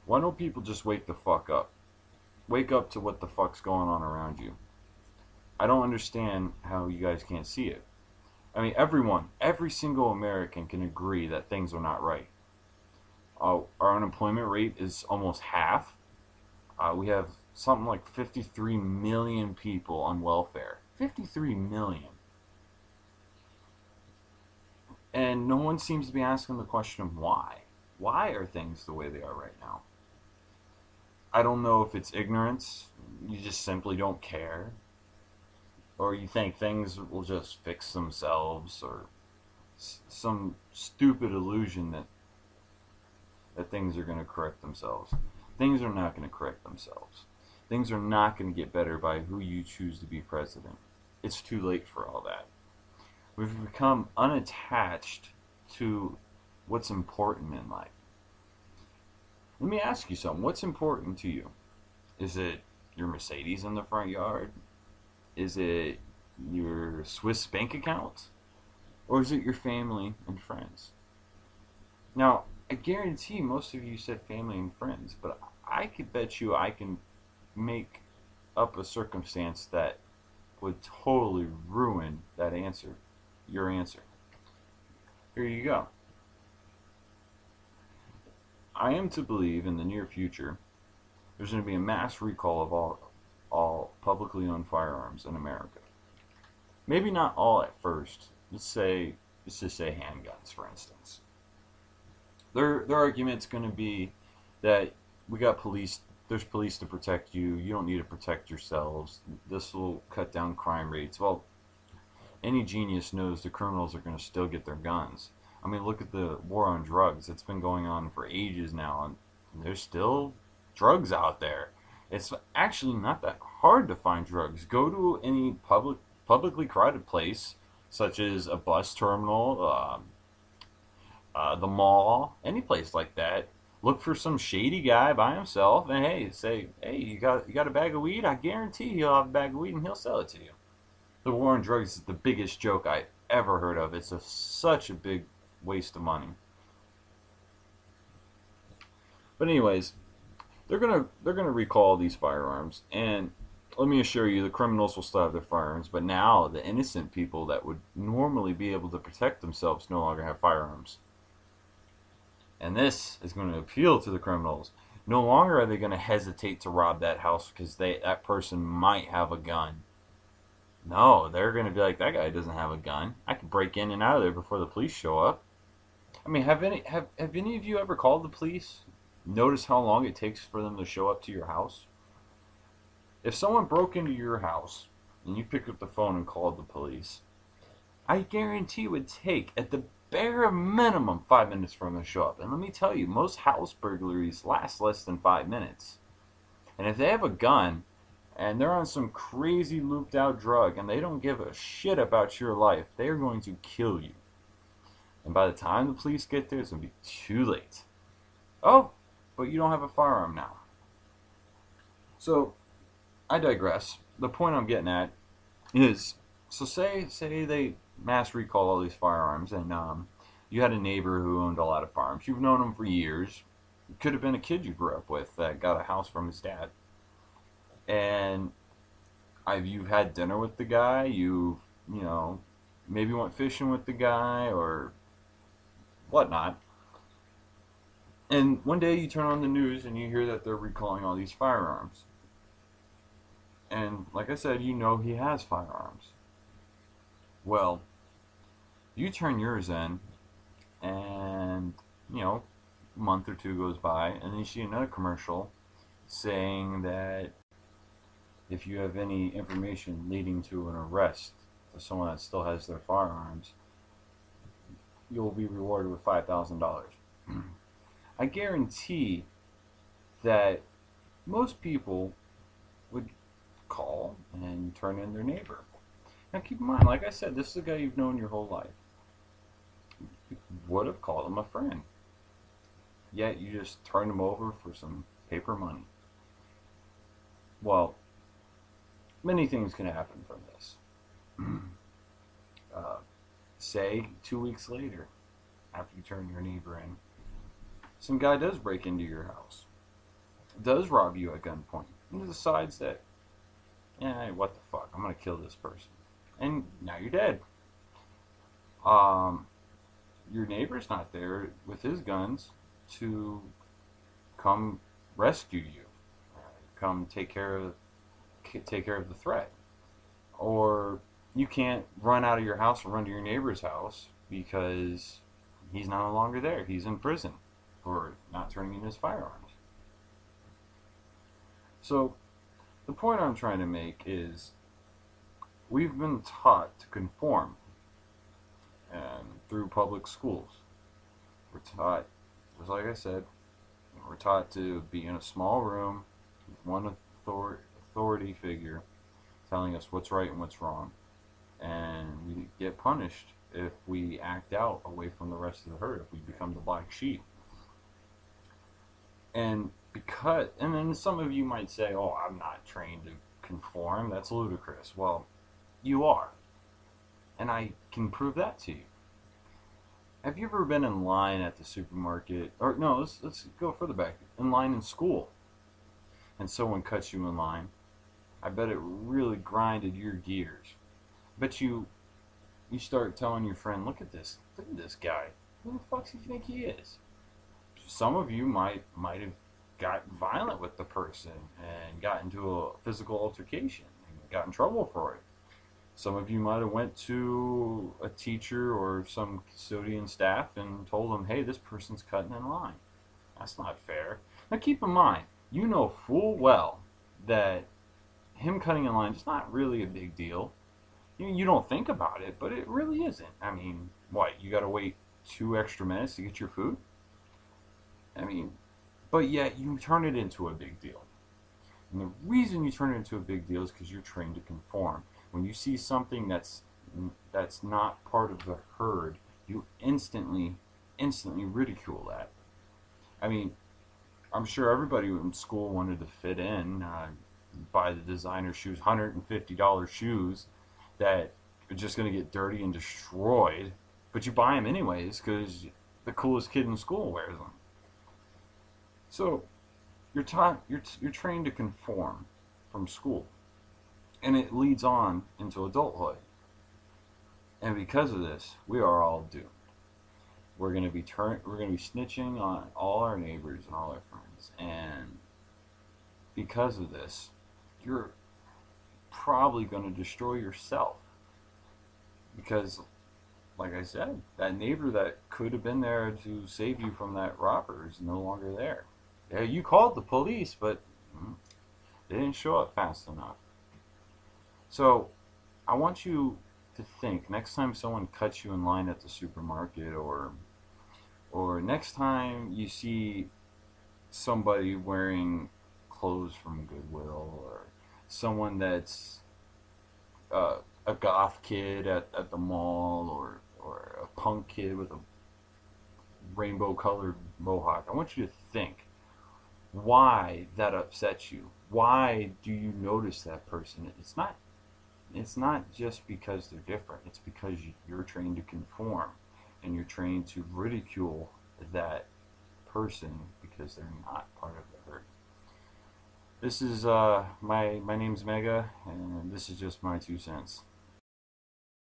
Why don't people just wake the fuck up? Wake up to what the fuck's going on around you. I don't understand how you guys can't see it. I mean, every single American can agree that things are not right. Our unemployment rate is almost half. We have something like 53 million people on welfare. 53 million. And no one seems to be asking the question why. Why are things the way they are right now? I don't know if it's ignorance, you just simply don't care, or you think things will just fix themselves, or some stupid illusion that things are going to correct themselves. Things are not going to correct themselves. Things are not going to get better by who you choose to be president. It's too late for all that. We've become unattached to what's important in life. Let me ask you something. What's important to you? Is it your Mercedes in the front yard? Is it your Swiss bank account? Or is it your family and friends? Now, I guarantee most of you said family and friends, but I could bet you I can make up a circumstance that would totally ruin that answer, your answer. Here you go. I am to believe in the near future there's going to be a mass recall of all publicly owned firearms in America. Maybe not all at first. Let's just say handguns, for instance. Their argument's going to be that we got police. There's police to protect you. You don't need to protect yourselves. This will cut down crime rates. Well, any genius knows the criminals are going to still get their guns. I mean, look at the war on drugs. It's been going on for ages now, and there's still drugs out there. It's actually not that hard to find drugs. Go to any publicly crowded place, such as a bus terminal, the mall, any place like that. Look for some shady guy by himself, and say, hey, you got a bag of weed? I guarantee he'll have a bag of weed, and he'll sell it to you. The war on drugs is the biggest joke I ever heard of. It's such a big waste of money. But anyways, they're gonna recall these firearms, and let me assure you, the criminals will still have their firearms. But now the innocent people that would normally be able to protect themselves no longer have firearms, and this is going to appeal to the criminals. No longer are they going to hesitate to rob that house because that person might have a gun. No, they're going to be like, that guy doesn't have a gun. I can break in and out of there before the police show up. I mean, have any of you ever called the police? Notice how long it takes for them to show up to your house? If someone broke into your house and you picked up the phone and called the police, I guarantee it would take, at the bare minimum, 5 minutes for them to show up. And let me tell you, most house burglaries last less than 5 minutes. And if they have a gun and they're on some crazy looped out drug and they don't give a shit about your life, they are going to kill you. And by the time the police get there, it's going to be too late. Oh, but you don't have a firearm now. So, I digress. The point I'm getting at is, so say they mass recall all these firearms, and you had a neighbor who owned a lot of firearms. You've known him for years. It could have been a kid you grew up with that got a house from his dad. And you've had dinner with the guy. You know, maybe went fishing with the guy or whatnot. And one day you turn on the news and you hear that they're recalling all these firearms. And like I said, you know he has firearms. Well, you turn yours in, and, a month or two goes by, and then you see another commercial saying that if you have any information leading to an arrest for someone that still has their firearms, you'll be rewarded with $5,000. I guarantee that most people would call and turn in their neighbor. Now keep in mind, like I said, this is a guy you've known your whole life. You would have called him a friend. Yet you just turned him over for some paper money. Well, many things can happen from this. Say 2 weeks later, after you turn your neighbor in, some guy does break into your house. does rob you at gunpoint and decides that, what the fuck, I'm gonna kill this person, and now you're dead. Um, your neighbor's not there with his guns to come rescue you, come take care of the threat, or you can't run out of your house and run to your neighbor's house because he's no longer there. He's in prison for not turning in his firearms. So the point I'm trying to make is we've been taught to conform, and through public schools. We're taught, just like I said, we're taught to be in a small room with one authority figure telling us what's right and what's wrong, and we get punished if we act out away from the rest of the herd, if we become the black sheep. And then some of you might say, "Oh, I'm not trained to conform. That's ludicrous." Well, you are, and I can prove that to you. Have you ever been in line at the supermarket, or no? Let's go further back. In line in school, and someone cuts you in line. I bet it really grinded your gears. But you start telling your friend, look at this guy. Who the fuck do you think he is? Some of you might have got violent with the person and got into a physical altercation and got in trouble for it. Some of you might have went to a teacher or some custodian staff and told them, hey, this person's cutting in line. That's not fair. Now keep in mind, you know full well that him cutting in line is not really a big deal. You don't think about it, but it really isn't. I mean, what, you gotta wait 2 extra minutes to get your food? I mean, but yet you turn it into a big deal. And the reason you turn it into a big deal is because you're trained to conform. When you see something that's not part of the herd, you instantly ridicule that. I mean, I'm sure everybody in school wanted to fit in, buy the designer shoes, $150 shoes that are just going to get dirty and destroyed, but you buy them anyways because the coolest kid in school wears them. So you're trained to conform from school, and it leads on into adulthood. And because of this, we are all doomed. We're going to be snitching on all our neighbors and all our friends, and because of this, you're probably going to destroy yourself because, like I said, that neighbor that could have been there to save you from that robber is no longer there. Yeah, you called the police, but they didn't show up fast enough. So I want you to think next time someone cuts you in line at the supermarket, or next time you see somebody wearing clothes from Goodwill, or someone that's a goth kid at the mall, or a punk kid with a rainbow colored mohawk. I want you to think why that upsets you. Why do you notice that person? It's not just because they're different. It's because you're trained to conform, and you're trained to ridicule that person because they're not part of the herd. This is my name's Mega, and this is just my 2 cents.